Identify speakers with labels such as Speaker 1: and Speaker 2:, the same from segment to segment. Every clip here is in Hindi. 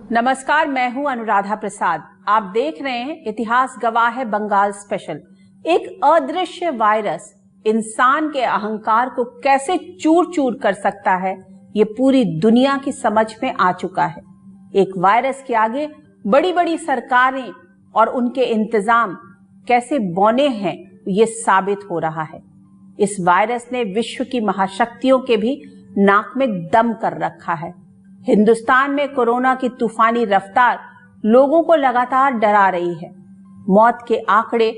Speaker 1: नमस्कार, मैं हूं अनुराधा प्रसाद। आप देख रहे हैं इतिहास गवाह है बंगाल स्पेशल। एक अदृश्य वायरस इंसान के अहंकार को कैसे चूर चूर कर सकता है, ये पूरी दुनिया की समझ में आ चुका है। एक वायरस के आगे बड़ी बड़ी सरकारें और उनके इंतजाम कैसे बौने हैं, ये साबित हो रहा है। इस वायरस ने विश्व की महाशक्तियों के भी नाक में दम कर रखा है। हिंदुस्तान में कोरोना की तूफानी रफ्तार लोगों को लगातार डरा रही है। मौत के आंकड़े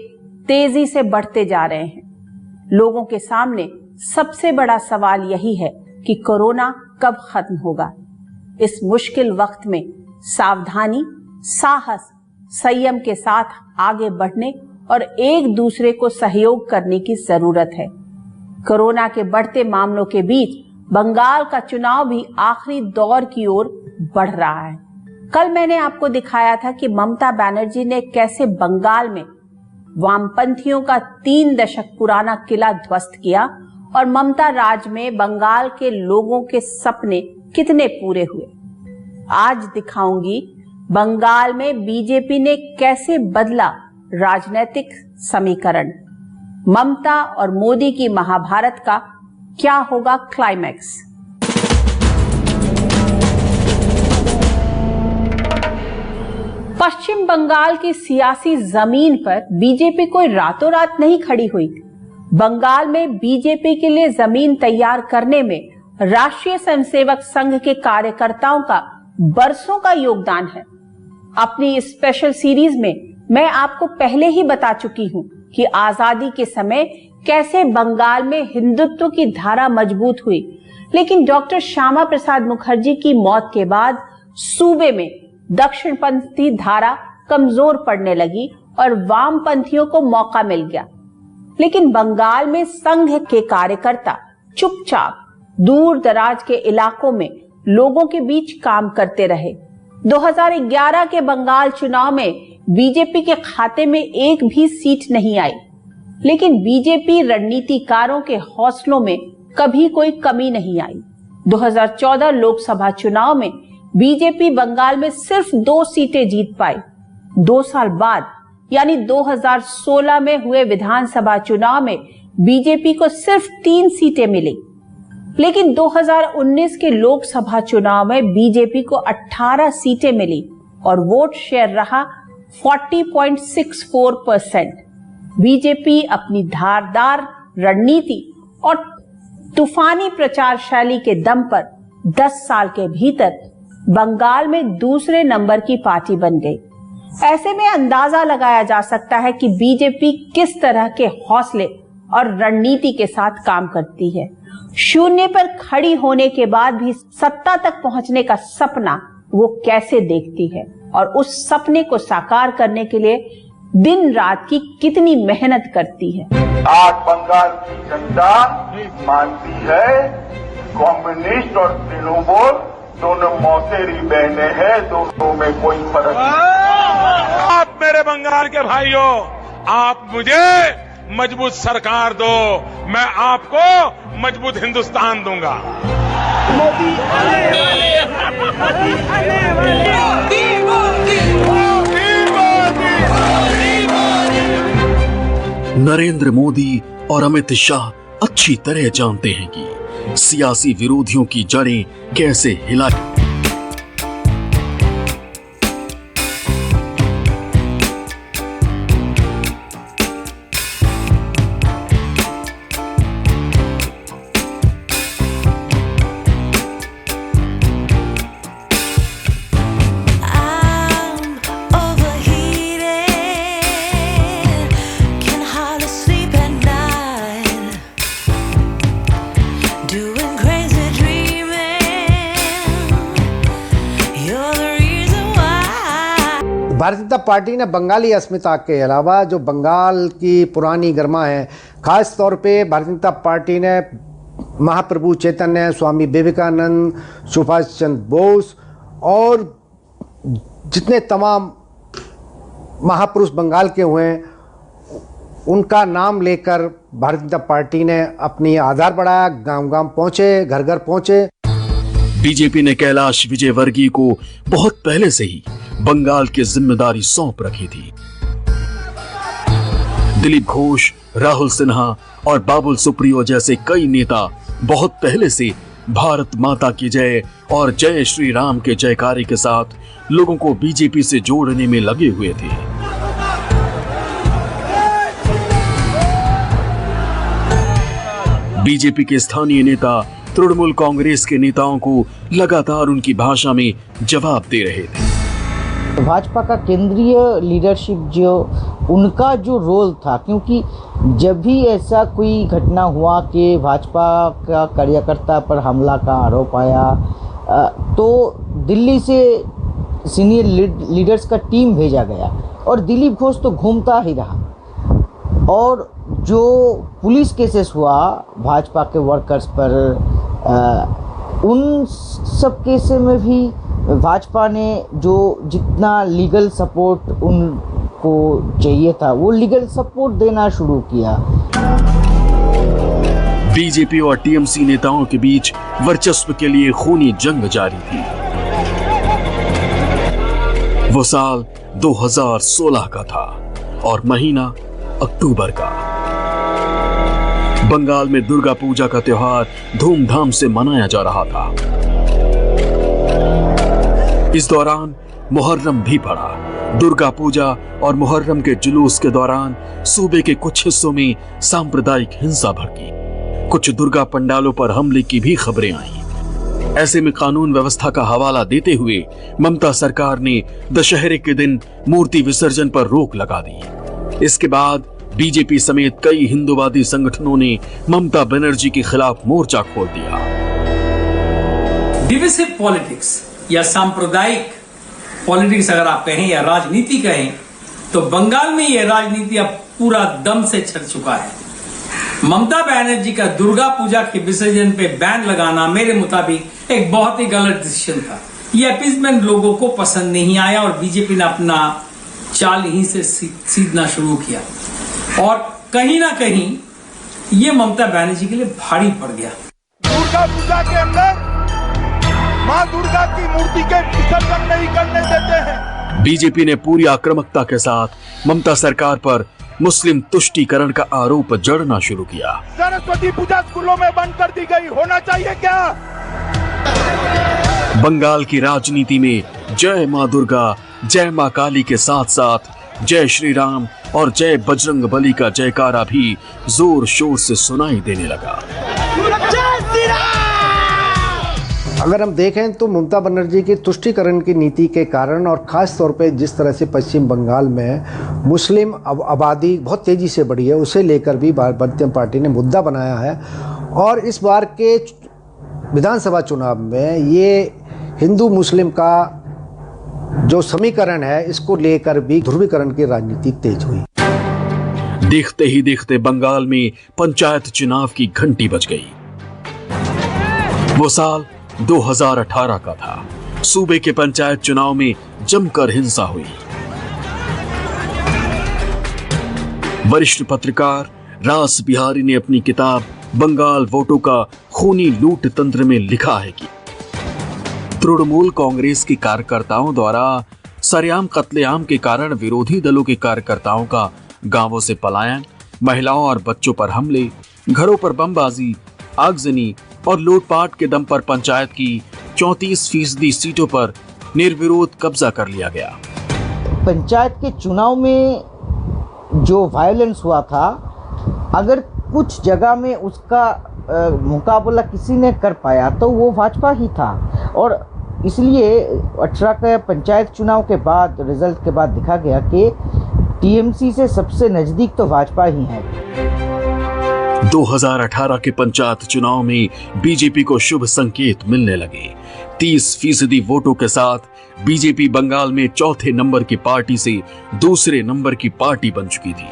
Speaker 1: तेजी से बढ़ते जा रहे हैं। लोगों के सामने सबसे बड़ा सवाल यही है कि कोरोना कब खत्म होगा। इस मुश्किल वक्त में सावधानी, साहस, संयम के साथ आगे बढ़ने और एक दूसरे को सहयोग करने की जरूरत है। कोरोना के बढ़ते मामलों के बीच बंगाल का चुनाव भी आखिरी दौर की ओर बढ़ रहा है। कल मैंने आपको दिखाया था कि ममता बनर्जी ने कैसे बंगाल में वामपंथियों का 3 दशक पुराना किला ध्वस्त किया और ममता राज में बंगाल के लोगों के सपने कितने पूरे हुए। आज दिखाऊंगी बंगाल में बीजेपी ने कैसे बदला राजनीतिक समीकरण। ममता और मोदी की महाभारत का क्या होगा क्लाइमैक्स। पश्चिम बंगाल की सियासी जमीन पर बीजेपी कोई रातों रात नहीं खड़ी हुई। बंगाल में बीजेपी के लिए जमीन तैयार करने में राष्ट्रीय स्वयंसेवक संघ के कार्यकर्ताओं का बरसों का योगदान है। अपनी इस स्पेशल सीरीज में मैं आपको पहले ही बता चुकी हूं कि आजादी के समय कैसे बंगाल में हिंदुत्व की धारा मजबूत हुई, लेकिन डॉक्टर श्यामा प्रसाद मुखर्जी की मौत के बाद सूबे में दक्षिणपंथी धारा कमजोर पड़ने लगी और वामपंथियों को मौका मिल गया। लेकिन बंगाल में संघ के कार्यकर्ता चुपचाप दूर दराज के इलाकों में लोगों के बीच काम करते रहे। 2011 के बंगाल चुनाव में बीजेपी के खाते में एक भी सीट नहीं आई, लेकिन बीजेपी रणनीतिकारों के हौसलों में कभी कोई कमी नहीं आई। 2014 लोकसभा चुनाव में बीजेपी बंगाल में सिर्फ 2 सीटें जीत पाई। 2 साल बाद यानी 2016 में हुए विधानसभा चुनाव में बीजेपी को सिर्फ 3 सीटें मिली, लेकिन 2019 के लोकसभा चुनाव में बीजेपी को 18 सीटें मिली और वोट शेयर रहा 40.64%। बीजेपी अपनी धारदार रणनीति और तूफानी प्रचार शैली के दम पर 10 साल के भीतर बंगाल में दूसरे नंबर की पार्टी बन गई। ऐसे में अंदाजा लगाया जा सकता है कि बीजेपी किस तरह के हौसले और रणनीति के साथ काम करती है। शून्य पर खड़ी होने के बाद भी सत्ता तक पहुंचने का सपना वो कैसे देखती है और उस सपने को साकार करने के लिए दिन रात की कितनी मेहनत करती है।
Speaker 2: आज बंगाल की जनता मानती है कम्युनिस्ट और तृणमूल दोनों मौसेरी बहने हैं, दोनों में कोई फर्क नहीं।
Speaker 3: आप मेरे बंगाल के भाइयों, आप मुझे मजबूत सरकार दो, मैं आपको मजबूत हिंदुस्तान दूंगा।
Speaker 2: मोदी आने वाले, मोदी आने वाले।
Speaker 4: नरेंद्र मोदी और अमित शाह अच्छी तरह जानते हैं कि सियासी विरोधियों की जड़ें कैसे हिलाई।
Speaker 5: भारतीय जनता पार्टी ने बंगाली अस्मिता के अलावा जो बंगाल की पुरानी गरिमा है, खास तौर पे भारतीय जनता पार्टी ने महाप्रभु चैतन्य, स्वामी विवेकानंद, सुभाष चंद्र बोस और जितने तमाम महापुरुष बंगाल के हुए हैं, उनका नाम लेकर भारतीय जनता पार्टी ने अपनी आधार बढ़ाया, गांव गांव पहुंचे, घर घर पहुंचे।
Speaker 4: बीजेपी ने कैलाश विजयवर्गीय को बहुत पहले से ही बंगाल की जिम्मेदारी सौंप रखी थी। दिलीप घोष, राहुल सिन्हा और बाबुल सुप्रियो जैसे कई नेता बहुत पहले से भारत माता की जय और जय श्री राम के जयकारे के साथ लोगों को बीजेपी से जोड़ने में लगे हुए थे। बीजेपी के स्थानीय नेता तृणमूल कांग्रेस के नेताओं को लगातार उनकी भाषा में जवाब दे रहे थे।
Speaker 6: भाजपा का केंद्रीय लीडरशिप जो उनका जो रोल था, क्योंकि जब भी ऐसा कोई घटना हुआ कि भाजपा का कार्यकर्ता पर हमला का आरोप आया तो दिल्ली से सीनियर लीडर्स का टीम भेजा गया और दिलीप घोष तो घूमता ही रहा। और जो पुलिस केसेस हुआ भाजपा के वर्कर्स पर, उन सब केसेस में भी भाजपा ने जो जितना लीगल सपोर्ट उनको चाहिए था वो लीगल सपोर्ट देना शुरू किया।
Speaker 4: बीजेपी और टीएमसी नेताओं के बीच वर्चस्व के लिए खूनी जंग जारी थी। वो साल 2016 का था और महीना अक्टूबर का। बंगाल में दुर्गा पूजा का त्योहार धूमधाम से मनाया जा रहा था। इस दौरान मुहर्रम भी पड़ा। दुर्गा पूजा और मुहर्रम के जुलूस के दौरान सूबे के कुछ हिस्सों में सांप्रदायिक हिंसा भड़की। कुछ दुर्गा पंडालों पर हमले की भी खबरें आईं। ऐसे में कानून व्यवस्था का हवाला देते हुए ममता सरकार ने दशहरे के दिन मूर्ति विसर्जन पर रोक लगा दी। इसके बाद बीजेपी समेत कई हिंदूवादी संगठनों ने ममता बनर्जी के खिलाफ मोर्चा खोल दिया।
Speaker 7: डिविसिव पॉलिटिक्स या सांप्रदायिक पॉलिटिक्स अगर आप कहें या राजनीति कहें, तो बंगाल में यह राजनीति अब पूरा दम से चल चुका है। ममता बनर्जी का दुर्गा पूजा के विसर्जन पे बैन लगाना मेरे मुताबिक एक बहुत ही गलत डिसीजन था। यह अपीजमेंट लोगों को पसंद नहीं आया और बीजेपी ने अपना चाल यहीं से सीधना शुरू किया और कहीं ना कहीं ये ममता बनर्जी के लिए भारी पड़ गया।
Speaker 2: दुर्गा पूजा के अंदर मां दुर्गा की मूर्ति के विसर्जन नहीं करने देते हैं।
Speaker 4: बीजेपी ने पूरी आक्रामकता के साथ ममता सरकार पर मुस्लिम तुष्टीकरण का आरोप जड़ना शुरू किया।
Speaker 2: सरस्वती पूजा स्कूलों में बंद कर दी गई, होना चाहिए क्या?
Speaker 4: बंगाल की राजनीति में जय मां दुर्गा, जय मां काली के साथ साथ जय श्री राम और जय बजरंग बली का जयकारा भी जोर शोर से सुनाई देने लगा।
Speaker 5: अगर हम देखें तो ममता बनर्जी की तुष्टीकरण की नीति के कारण और ख़ास तौर पे जिस तरह से पश्चिम बंगाल में मुस्लिम आबादी बहुत तेज़ी से बढ़ी है, उसे लेकर भी भारतीय जनता पार्टी ने मुद्दा बनाया है। और इस बार के विधानसभा चुनाव में ये हिंदू मुस्लिम का जो समीकरण है, इसको लेकर भी ध्रुवीकरण की राजनीति तेज हुई।
Speaker 4: देखते ही देखते बंगाल में पंचायत चुनाव की घंटी बज गई। वो साल 2018 का था। सूबे के पंचायत चुनाव में जमकर हिंसा हुई। वरिष्ठ पत्रकार रास बिहारी ने अपनी किताब बंगाल वोटों का खूनी लूट तंत्र में लिखा है कि तृणमूल कांग्रेस के कार्यकर्ताओं द्वारा सरेआम कत्लेआम के कारण विरोधी दलों के कार्यकर्ताओं का गांवों से पलायन, महिलाओं और बच्चों पर हमले, घरों पर बमबाजी, आगजनी और लूटपाट के दम पर पंचायत की 34% सीटों पर निर्विरोध कब्जा कर लिया गया।
Speaker 6: पंचायत के चुनाव में जो वायलेंस हुआ था, अगर कुछ जगह में उसका मुकाबला किसी ने कर पाया तो वो भाजपा ही था। और इसलिए 18 के पंचायत चुनाव के बाद रिजल्ट के बाद दिखा गया कि टीएमसी से सबसे नजदीक तो भाजपा ही है।
Speaker 4: 2018 के पंचायत चुनाव में बीजेपी को शुभ संकेत मिलने लगे। 30% वोटों के साथ बीजेपी बंगाल में चौथे नंबर की पार्टी से दूसरे नंबर की पार्टी बन चुकी थी।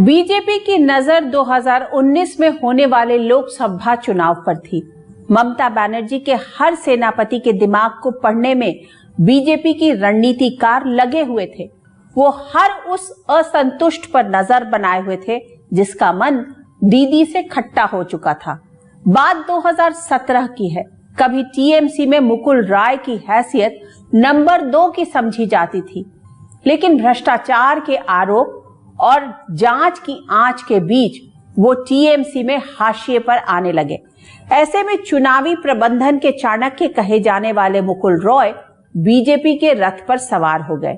Speaker 1: बीजेपी की नजर 2019 में होने वाले लोकसभा चुनाव पर थी। ममता बनर्जी के हर सेनापति के दिमाग को पढ़ने में बीजेपी की रणनीतिकार लगे हुए थे। वो हर उस असंतुष्ट पर नजर बनाए हुए थे जिसका मन दीदी से खट्टा हो चुका था। बात 2017 की है। कभी टीएमसी में मुकुल राय की हैसियत नंबर 2 की समझी जाती थी, लेकिन भ्रष्टाचार के आरोप और जांच की आंच के बीच वो टीएमसी में हाशिए पर आने लगे। ऐसे में चुनावी प्रबंधन के चाणक्य कहे जाने वाले मुकुल रॉय बीजेपी के रथ पर सवार हो गए।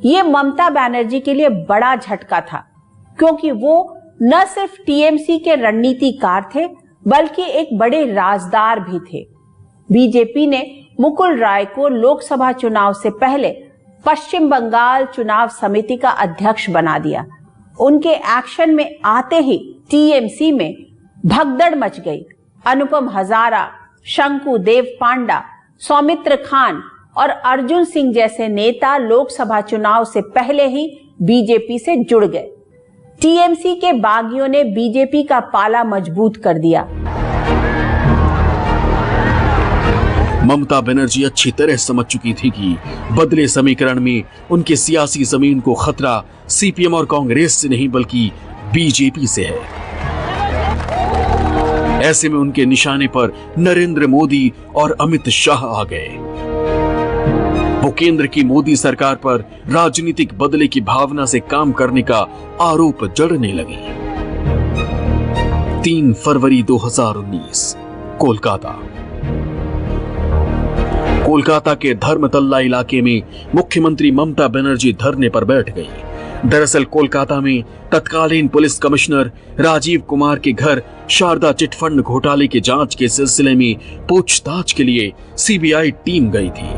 Speaker 1: ये ममता बनर्जी के लिए बड़ा झटका था, क्योंकि वो न सिर्फ टीएमसी के रणनीतिकार थे, बल्कि एक बड़े राजदार भी थे। बीजेपी ने मुकुल राय को लोकसभा चुनाव से पहले पश्चिम बंगाल चुनाव समिति का अध्यक्ष बना दिया। उनके एक्शन में आते ही टीएमसी में भगदड़ मच गई। अनुपम हजारा, शंकु देव पांडा, सौमित्र खान और अर्जुन सिंह जैसे नेता लोकसभा चुनाव से पहले ही बीजेपी से जुड़ गए। टीएमसी के बागियों ने बीजेपी का पाला मजबूत कर दिया।
Speaker 4: ममता बनर्जी अच्छी तरह समझ चुकी थी कि बदले समीकरण में उनके सियासी जमीन को खतरा सीपीएम और कांग्रेस से नहीं बल्कि बीजेपी से है। ऐसे में उनके निशाने पर नरेंद्र मोदी और अमित शाह आ गए। वो केंद्र की मोदी सरकार पर राजनीतिक बदले की भावना से काम करने का आरोप जड़ने लगी। 3 फरवरी 2019 कोलकाता के धर्मतल्ला इलाके में मुख्यमंत्री ममता बनर्जी धरने पर बैठ गई। दरअसल कोलकाता में तत्कालीन पुलिस कमिश्नर राजीव कुमार के घर शारदा चिटफंड घोटाले की जांच के सिलसिले में पूछताछ के लिए सीबीआई टीम गई थी।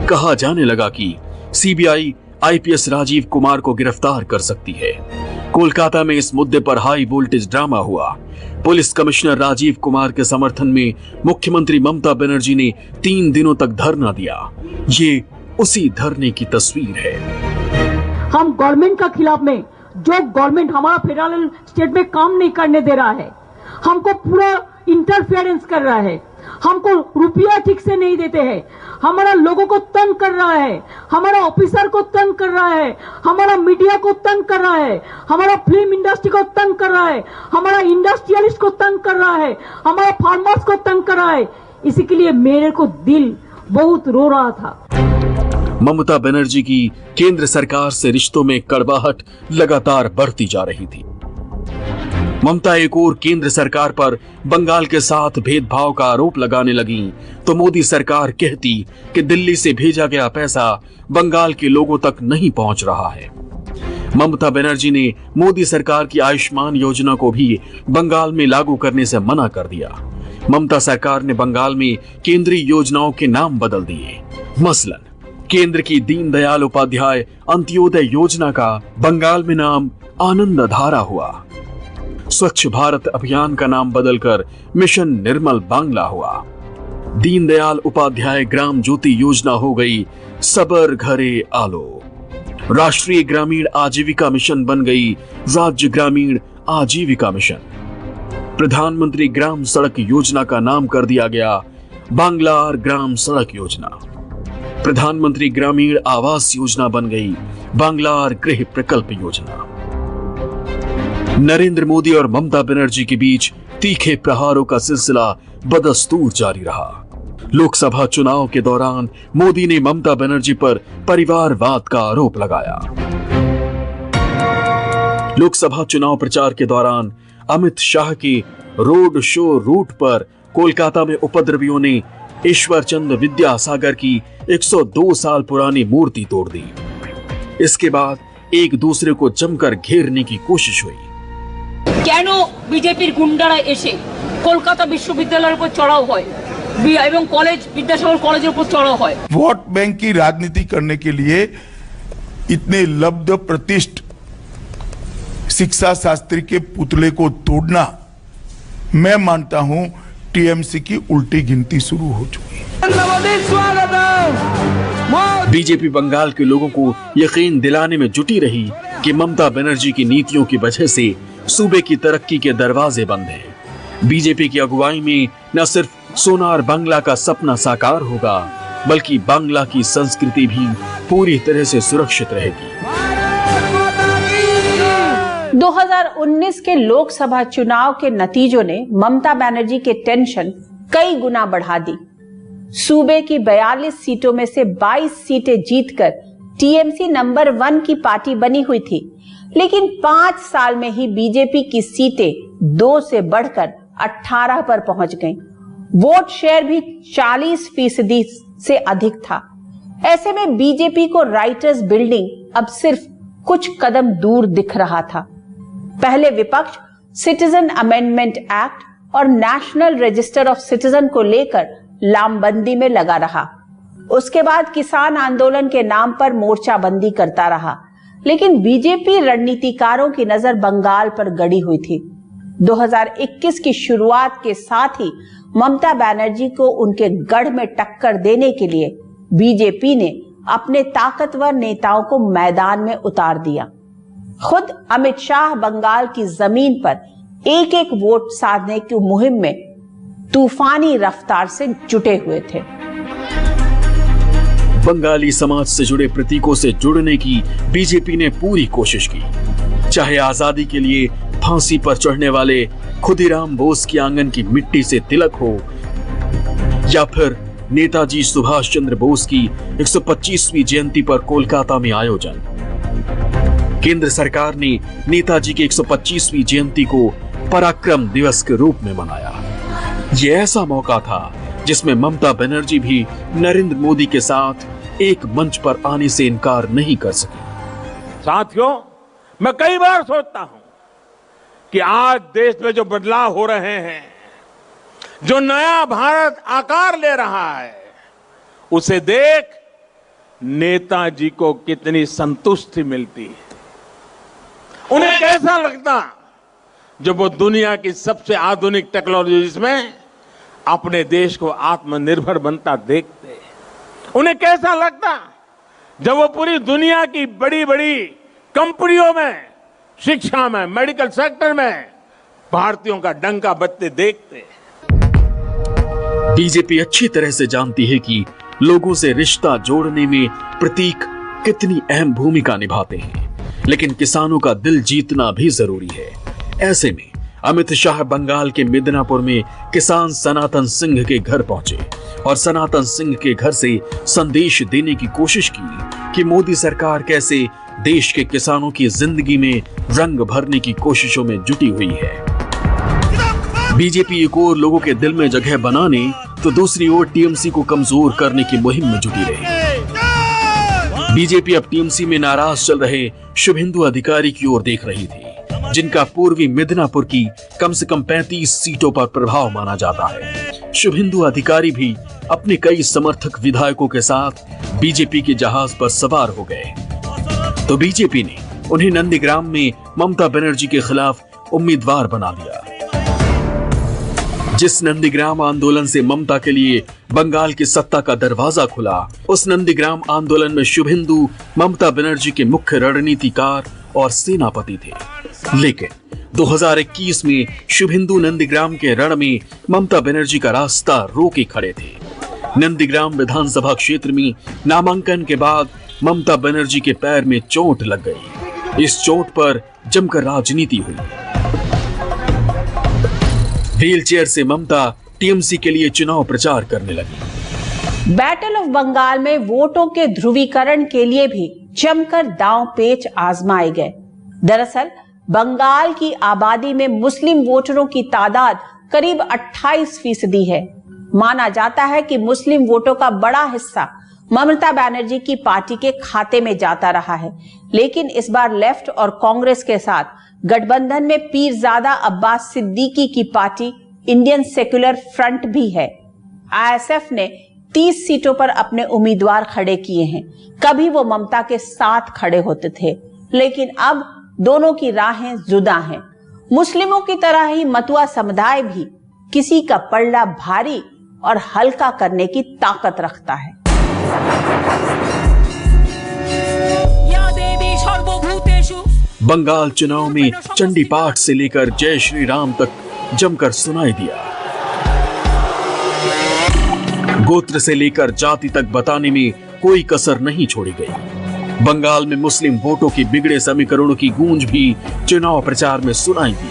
Speaker 4: कहा जाने लगा कि सीबीआई आईपीएस राजीव कुमार को गिरफ्तार कर सकती है। कोलकाता में इस मुद्दे पर हाई वोल्टेज ड्रामा हुआ। पुलिस कमिश्नर राजीव कुमार के समर्थन में मुख्यमंत्री ममता बनर्जी ने 3 दिनों तक धरना दिया। ये उसी धरने की तस्वीर है।
Speaker 8: हम गवर्नमेंट का खिलाफ में, जो गवर्नमेंट हमारा फेडरल स्टेट में काम नहीं करने दे रहा है, हमको पूरा इंटरफेरेंस कर रहा है, हमको रुपया ठीक से नहीं देते हैं, हमारा लोगों को तंग कर रहा है, हमारा ऑफिसर को तंग कर रहा है, हमारा मीडिया को तंग कर रहा है, हमारा फिल्म इंडस्ट्री को तंग कर रहा है, हमारा इंडस्ट्रियलिस्ट को तंग कर रहा है, हमारा फार्मर्स को तंग कर रहा है। इसी के लिए मेरे को दिल बहुत रो रहा था।
Speaker 4: ममता बनर्जी की केंद्र सरकार से रिश्तों में कड़वाहट लगातार बढ़ती जा रही थी। ममता एक और केंद्र सरकार पर बंगाल के साथ भेदभाव का आरोप लगाने लगी तो मोदी सरकार कहती कि दिल्ली से भेजा गया पैसा बंगाल के लोगों तक नहीं पहुंच रहा है। ममता बनर्जी ने मोदी सरकार की आयुष्मान योजना को भी बंगाल में लागू करने से मना कर दिया। ममता सरकार ने बंगाल में केंद्रीय योजनाओं के नाम बदल दिए। मसलन केंद्र की दीनदयाल उपाध्याय अंत्योदय योजना का बंगाल में नाम आनंद धारा हुआ। स्वच्छ भारत अभियान का नाम बदलकर मिशन निर्मल बांग्ला हुआ। दीनदयाल उपाध्याय ग्राम ज्योति योजना हो गई सबर घरे आलो। राष्ट्रीय ग्रामीण आजीविका मिशन बन गई राज्य ग्रामीण आजीविका मिशन। प्रधानमंत्री ग्राम सड़क योजना का नाम कर दिया गया बांग्लार ग्राम सड़क योजना। प्रधानमंत्री ग्रामीण आवास योजना बन गई बांग्लार गृह प्रकल्प योजना। नरेंद्र मोदी और ममता बनर्जी के बीच तीखे प्रहारों का सिलसिला बदस्तूर जारी रहा। लोकसभा चुनाव के दौरान मोदी ने ममता बनर्जी पर परिवारवाद का आरोप लगाया। लोकसभा चुनाव प्रचार के दौरान अमित शाह के रोड शो रूट पर कोलकाता में उपद्रवियों ने ईश्वरचंद विद्यासागर की 102 साल पुरानी मूर्ति तोड़ दी। इसके बाद एक दूसरे को जमकर घेरने की कोशिश हुई।
Speaker 8: কেন বিজেপির গুন্ডারা এসে কলকাতা বিশ্ববিদ্যালয়ের উপর চড়াও হয় এবং কলেজ বিদ্যাসাগর কলেজের উপর চড়াও হয়।
Speaker 2: वोट बैंक की राजनीति करने के लिए इतने लब्ध प्रतिष्ठ शिक्षा शास्त्री के पुतले को तोड़ना, मैं मानता हूं टीएमसी की उल्टी गिनती शुरू हो चुकी है।
Speaker 4: बीजेपी बंगाल के लोगों को यकीन दिलाने में जुटी रही कि ममता बनर्जी की नीतियों की वजह से सूबे की तरक्की के दरवाजे बंद हैं। बीजेपी की अगुवाई में न सिर्फ सोनार बांग्ला का सपना साकार होगा, बल्कि बांग्ला की संस्कृति भी पूरी तरह से सुरक्षित रहेगी।
Speaker 1: 2019 के लोकसभा चुनाव के नतीजों ने ममता बनर्जी के टेंशन कई गुना बढ़ा दी। सूबे की 42 सीटों में से 22 सीटें जीतकर टीएमसी नंबर 1 की पार्टी बनी हुई थी, लेकिन 5 साल में ही बीजेपी की सीटें 2 से बढ़कर 18 पर पहुंच गईं। वोट शेयर भी 40% से अधिक था। ऐसे में बीजेपी को राइटर्स बिल्डिंग अब सिर्फ कुछ कदम दूर दिख रहा था। पहले विपक्ष सिटीजन अमेंडमेंट एक्ट और नेशनल रजिस्टर ऑफ सिटीजन को लेकर लामबंदी में लगा रहा। उसके बाद किसान आंदोलन के नाम पर मोर्चाबंदी करता रहा, लेकिन बीजेपी रणनीतिकारों की नजर बंगाल पर गड़ी हुई थी। 2021 की शुरुआत के साथ ही ममता बनर्जी को उनके गढ़ में टक्कर देने के लिए बीजेपी ने अपने ताकतवर नेताओं को मैदान में उतार दिया। खुद अमित शाह बंगाल की जमीन पर एक एक वोट साधने की मुहिम में तूफानी रफ्तार से जुटे हुए थे।
Speaker 4: बंगाली समाज से जुड़े प्रतीकों से जुड़ने की बीजेपी ने पूरी कोशिश की, चाहे आजादी के लिए फांसी पर चढ़ने वाले खुदीराम बोस की आंगन की मिट्टी से तिलक हो, या फिर नेताजी सुभाष चंद्र बोस की 125वीं जयंती पर कोलकाता में आयोजन। केंद्र सरकार ने नेताजी की 125वीं जयंती को पराक्रम दिवस के रूप में मनाया। यह ऐसा मौका था जिसमें ममता बनर्जी भी नरेंद्र मोदी के साथ एक मंच पर आने से इनकार नहीं कर सकी।
Speaker 3: साथियों, मैं कई बार सोचता हूं कि आज देश में जो बदलाव हो रहे हैं, जो नया भारत आकार ले रहा है, उसे देख नेताजी को कितनी संतुष्टि मिलती है। उन्हें कैसा लगता जब वो दुनिया की सबसे आधुनिक टेक्नोलॉजीज में अपने देश को आत्मनिर्भर बनता देखते। उन्हें कैसा लगता जब वो पूरी दुनिया की बड़ी बड़ी कंपनियों में, शिक्षा में, मेडिकल सेक्टर में भारतीयों का डंका बजते देखते।
Speaker 4: बीजेपी अच्छी तरह से जानती है कि लोगों से रिश्ता जोड़ने में प्रतीक कितनी अहम भूमिका निभाते हैं, लेकिन किसानों का दिल जीतना भी जरूरी है। ऐसे में अमित शाह बंगाल के मिदनापुर में किसान सनातन सिंह के घर पहुंचे और सनातन सिंह के घर से संदेश देने की कोशिश की कि मोदी सरकार कैसे देश के किसानों की जिंदगी में रंग भरने की कोशिशों में जुटी हुई है। बीजेपी एक ओर लोगों के दिल में जगह बनाने तो दूसरी ओर टीएमसी को कमजोर करने की मुहिम में जुटी रही। बीजेपी अब टीएमसी में नाराज चल रहे शुभेंदु अधिकारी की ओर देख रही थी, जिनका पूर्वी मिदनापुर की कम से कम 35 सीटों पर प्रभाव माना जाता है। शुभेंदु अधिकारी भी अपने कई समर्थक विधायकों के साथ बीजेपी के जहाज पर सवार हो गए, तो बीजेपी ने उन्हें नंदीग्राम में ममता बनर्जी के खिलाफ उम्मीदवार बना दिया। जिस नंदीग्राम आंदोलन से ममता के लिए बंगाल की सत्ता का दरवाजा खुला, उस नंदीग्राम आंदोलन में शुभेंदु ममता बनर्जी के मुख्य रणनीतिकार और सेनापति थे। लेकिन 2021 में शुभेंदु नंदीग्राम के रण में ममता बनर्जी का रास्ता रोके खड़े थे। नंदीग्राम विधानसभा क्षेत्र में नामांकन के बाद ममता बनर्जी के पैर में चोट लग गई। इस चोट पर जमकर राजनीति हुई। व्हीलचेयर से ममता टीएमसी के लिए चुनाव प्रचार करने लगी।
Speaker 1: बैटल ऑफ बंगाल में वोटों के ध्रुवीकरण के लिए भी जमकर दांव पेच आजमाए गए। दरअसल बंगाल की आबादी में मुस्लिम वोटरों की तादाद करीब 28% है। माना जाता है कि मुस्लिम वोटों का बड़ा हिस्सा ममता बनर्जी की पार्टी के खाते में जाता रहा है, लेकिन इस बार लेफ्ट और कांग्रेस के साथ गठबंधन में पीरजादा अब्बास सिद्दीकी की पार्टी इंडियन सेक्युलर फ्रंट भी है। आईएसएफ ने 30 सीटों पर अपने उम्मीदवार खड़े किए हैं। कभी वो ममता के साथ खड़े होते थे, लेकिन अब दोनों की राहें जुदा हैं। मुस्लिमों की तरह ही मतुआ समुदाय भी किसी का पलड़ा भारी और हल्का करने की ताकत रखता है।
Speaker 4: बंगाल चुनाव में चंडी पाठ से लेकर जय श्री राम तक जमकर सुनाई दिया। गोत्र से लेकर जाति तक बताने में कोई कसर नहीं छोड़ी गई। बंगाल में मुस्लिम वोटों के बिगड़े समीकरणों की गूंज भी चुनाव प्रचार में सुनाई दी।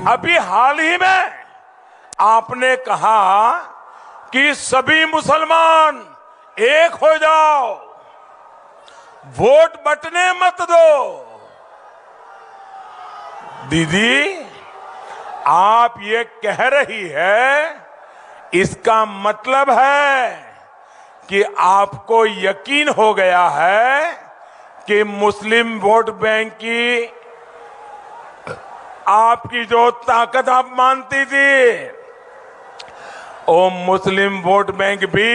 Speaker 3: अभी हाल ही में आपने कहा कि सभी मुसलमान एक हो जाओ, वोट बंटने मत दो। दीदी, आप ये कह रही है, इसका मतलब है कि आपको यकीन हो गया है कि मुस्लिम वोट बैंक की आपकी जो ताकत आप मानती थी, वो मुस्लिम वोट बैंक भी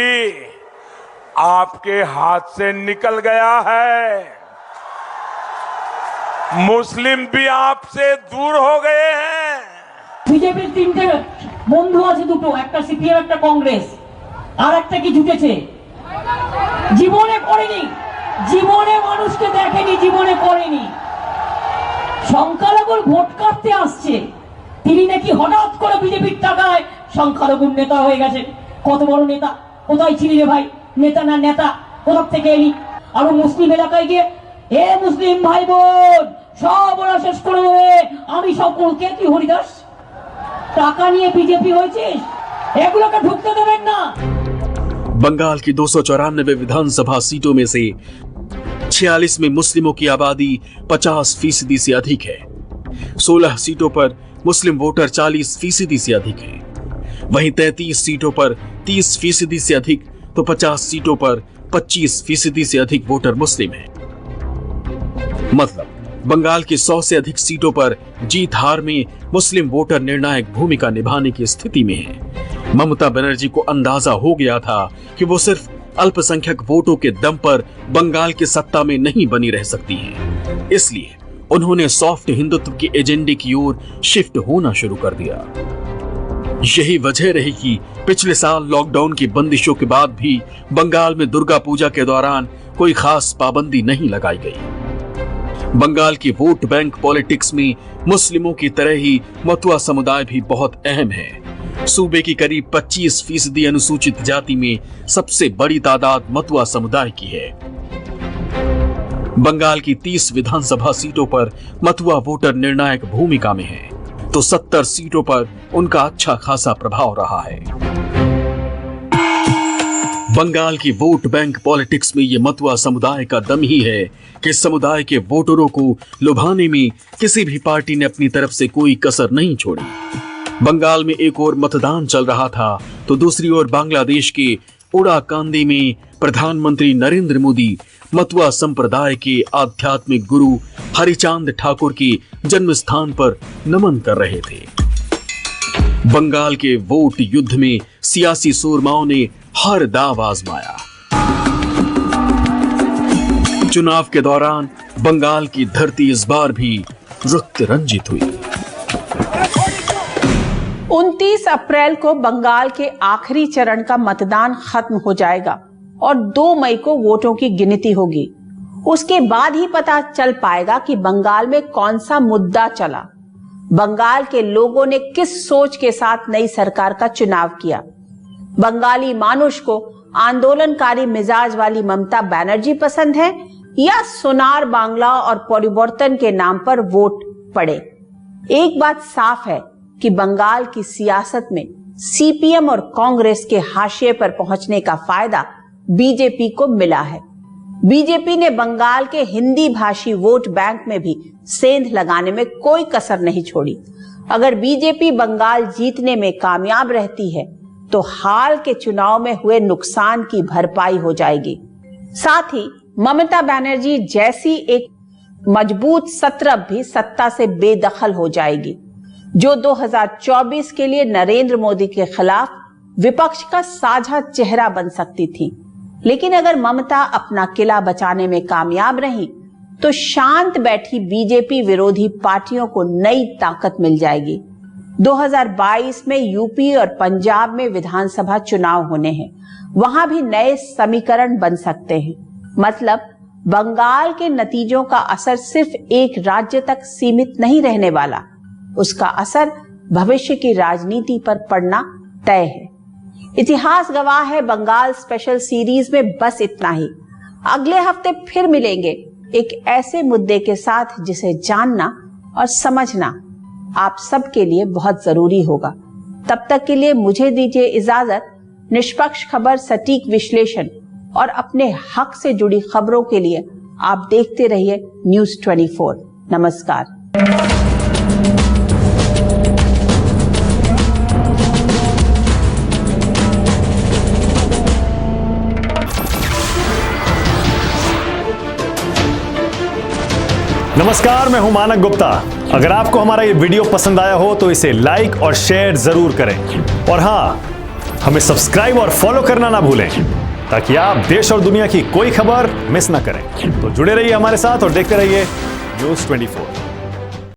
Speaker 3: आपके हाथ से निकल गया है। मुस्लिम भी आपसे दूर हो गए हैं।
Speaker 8: বিজেপির তিনটে বন্ধু আছে, দুটো, একটা সিপিএম একটা কংগ্রেস, আর একটা কি জুটেছে, জীবনে করেনি, জীবনে মানুষকে দেখেনি, জীবনে করেনি। সংখ্যালঘুর ভোট কাটতে আসছে, তিনি নাকি হঠাৎ করে বিজেপির টাকায় সংখ্যালঘুর নেতা হয়ে গেছে। কত বড় নেতা, কোথায় ছিলি রে ভাই? নেতা না নেতা, কোথা থেকে এলি? আর মুসলিম এলাকায় গিয়ে এ মুসলিম ভাই বোন সব ওরা শেষ করে দেবে, আমি সব কে তুই হরিদাস টাকা নিয়ে বিজেপি হয়েছিস, এগুলোকে ঢুকতে দেবেন না।
Speaker 4: बंगाल की 294 विधानसभा सीटों में से 46 में मुस्लिमों की आबादी 50% से अधिक है। 16 सीटों पर मुस्लिम वोटर 40% से अधिक है। वहीं 33 सीटों पर 30% से अधिक तो 50 सीटों पर 25% से अधिक वोटर मुस्लिम हैं। मतलब बंगाल की 100 से अधिक सीटों पर जीत हार में मुस्लिम वोटर निर्णायक भूमिका निभाने की स्थिति में है। ममता बनर्जी को अंदाजा हो गया था कि वो सिर्फ अल्पसंख्यक वोटों के दम पर बंगाल की सत्ता में नहीं बनी रह सकती हैं। इसलिए उन्होंने सॉफ्ट हिंदुत्व के एजेंडे की ओर शिफ्ट होना शुरू कर दिया। यही वजह रही कि पिछले साल लॉकडाउन की बंदिशों के बाद भी बंगाल में दुर्गा पूजा के दौरान कोई खास पाबंदी नहीं लगाई गई। बंगाल की वोट बैंक पॉलिटिक्स में मुस्लिमों की तरह ही मतुआ समुदाय भी बहुत अहम है। सूबे की करीब 25% अनुसूचित जाति में सबसे बड़ी तादाद मतुआ समुदाय की है। बंगाल की 30 विधानसभा सीटों पर मतुआ वोटर निर्णायक भूमिका में है, तो 70 सीटों पर उनका अच्छा खासा प्रभाव रहा है। बंगाल की वोट बैंक पॉलिटिक्स में ये मतुआ समुदाय का दम ही है कि समुदाय के वोटरों को लुभाने में किसी भी पार्टी ने अपनी तरफ से कोई कसर नहीं छोड़ी। बंगाल में एक ओर मतदान चल रहा था तो दूसरी ओर बांग्लादेश के उड़ाकांदी में प्रधानमंत्री नरेंद्र मोदी मतुआ संप्रदाय के आध्यात्मिक गुरु हरिचांद ठाकुर के जन्म स्थान पर नमन कर रहे थे। बंगाल के वोट युद्ध में सियासी सूरमाओं ने हर दाव आजमाया। चुनाव के दौरान बंगाल की धरती इस बार भी रक्त रंजित हुई।
Speaker 1: 29 अप्रैल को बंगाल के आखिरी चरण का मतदान खत्म हो जाएगा और 2 मई को वोटों की गिनती होगी। उसके बाद ही पता चल पाएगा कि बंगाल में कौन सा मुद्दा चला, बंगाल के लोगों ने किस सोच के साथ नई सरकार का चुनाव किया। बंगाली मानुष को आंदोलनकारी मिजाज वाली ममता बनर्जी पसंद है या सोनार बांग्ला और परिवर्तन के नाम पर वोट पड़े। एक बात साफ है कि बंगाल की सियासत में सीपीएम और कांग्रेस के हाशिए पर पहुंचने का फायदा बीजेपी को मिला है। बीजेपी ने बंगाल के हिंदी भाषी वोट बैंक में भी सेंध लगाने में कोई कसर नहीं छोड़ी। अगर बीजेपी बंगाल जीतने में कामयाब रहती है तो हाल के चुनाव में हुए नुकसान की भरपाई हो जाएगी। साथ ही ममता बनर्जी जैसी एक मजबूत सत्रह भी सत्ता से बेदखल हो जाएगी, जो 2024 के लिए नरेंद्र मोदी के खिलाफ विपक्ष का साझा चेहरा बन सकती थी। लेकिन अगर ममता अपना किला बचाने में कामयाब रही तो शांत बैठी बीजेपी विरोधी पार्टियों को नई ताकत मिल जाएगी। 2022 में यूपी और पंजाब में विधानसभा चुनाव होने हैं, वहां भी नए समीकरण बन सकते हैं। मतलब बंगाल के नतीजों का असर सिर्फ एक राज्य तक सीमित नहीं रहने वाला, उसका असर भविष्य की राजनीति पर पड़ना तय है। इतिहास गवाह है बंगाल स्पेशल सीरीज में बस इतना ही। अगले हफ्ते फिर मिलेंगे एक ऐसे मुद्दे के साथ जिसे जानना और समझना आप सबके लिए बहुत जरूरी होगा। तब तक के लिए मुझे दीजिए इजाजत। निष्पक्ष खबर, सटीक विश्लेषण और अपने हक से जुड़ी खबरों के लिए आप देखते रहिए न्यूज़ 24। नमस्कार।
Speaker 9: नमस्कार, मैं हूं मानक गुप्ता। अगर आपको हमारा ये वीडियो पसंद आया हो तो इसे लाइक और शेयर जरूर करें और हाँ, हमें सब्सक्राइब और फॉलो करना ना भूलें ताकि आप देश और दुनिया की कोई खबर मिस ना करें। तो जुड़े रहिए हमारे साथ और देखते रहिए न्यूज़ 24।